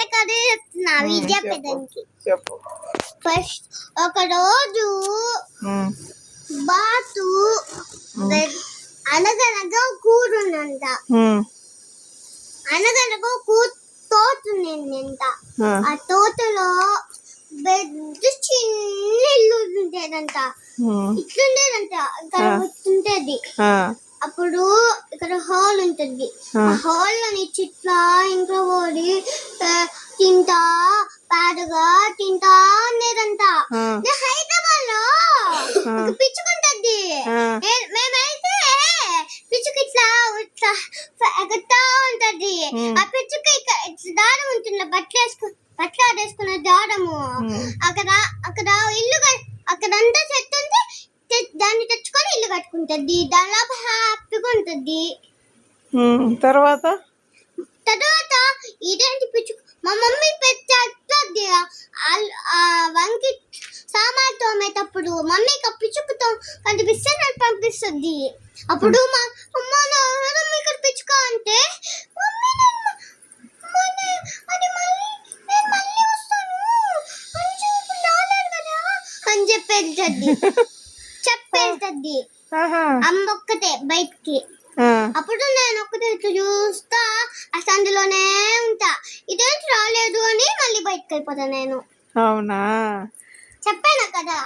వంటకాలు చెప్తున్నా విద్యాపేదానికి. చెప్పు. ఫస్ట్ ఒక రోజు బాతు అనగనగా కూరునంట. అనగనగా తోతుందంట. ఆ తోటలో పెద్ద చిన్న ఇల్లు ఉండేదంట. ఇట్లుండేదంట. ఇక్కడ ఉంటది. అప్పుడు ఇక్కడ హాల్ ఉంటుంది. ఆ హాల్ లోని చిట్లా ఇంట్లో పోయి తింటా పాడుగా తింటా ఉండేదంట. హైదరాబాద్ లో ఒక పిచ్చుకుంటది. మేమైతే పిచ్చుకు ఇట్లా ఎగతా ఉంటది. ఆ పిచ్చుక ఇట్లా దారం ఉంటుంది. బట్టలు ఆడేసుకున్న దారము. అక్కడ ఇల్లు అక్కడంతా చెట్టు ఉంటే దాన్ని తెచ్చుకొని ఇల్లు కట్టుకుంటది. దానిలో హ్యాపీగా ఉంటది. తర్వాత ఇదేంటి పిచ్చుక మా మమ్మీ పెద్దది వంకి సామాన్ తోమేటప్పుడు మమ్మీకి ఆ పిచ్చుకతో కనిపిస్తే నాకు పంపిస్తుంది. అప్పుడు మా అమ్మ ఇక్కడ పిచ్చుక అంటే మళ్ళీ వస్తాను అని చెప్పేది. అమ్మ ఒక్కతే బయటికి. అప్పుడు నేను ఒక్కటే చూస్తా ఆ సందులోనే ఉంటా. ఇదేంటి రాలేదు అని మళ్ళీ బయటకు వెళ్ళిపోతా నేను. అవునా? చెప్పాను కదా.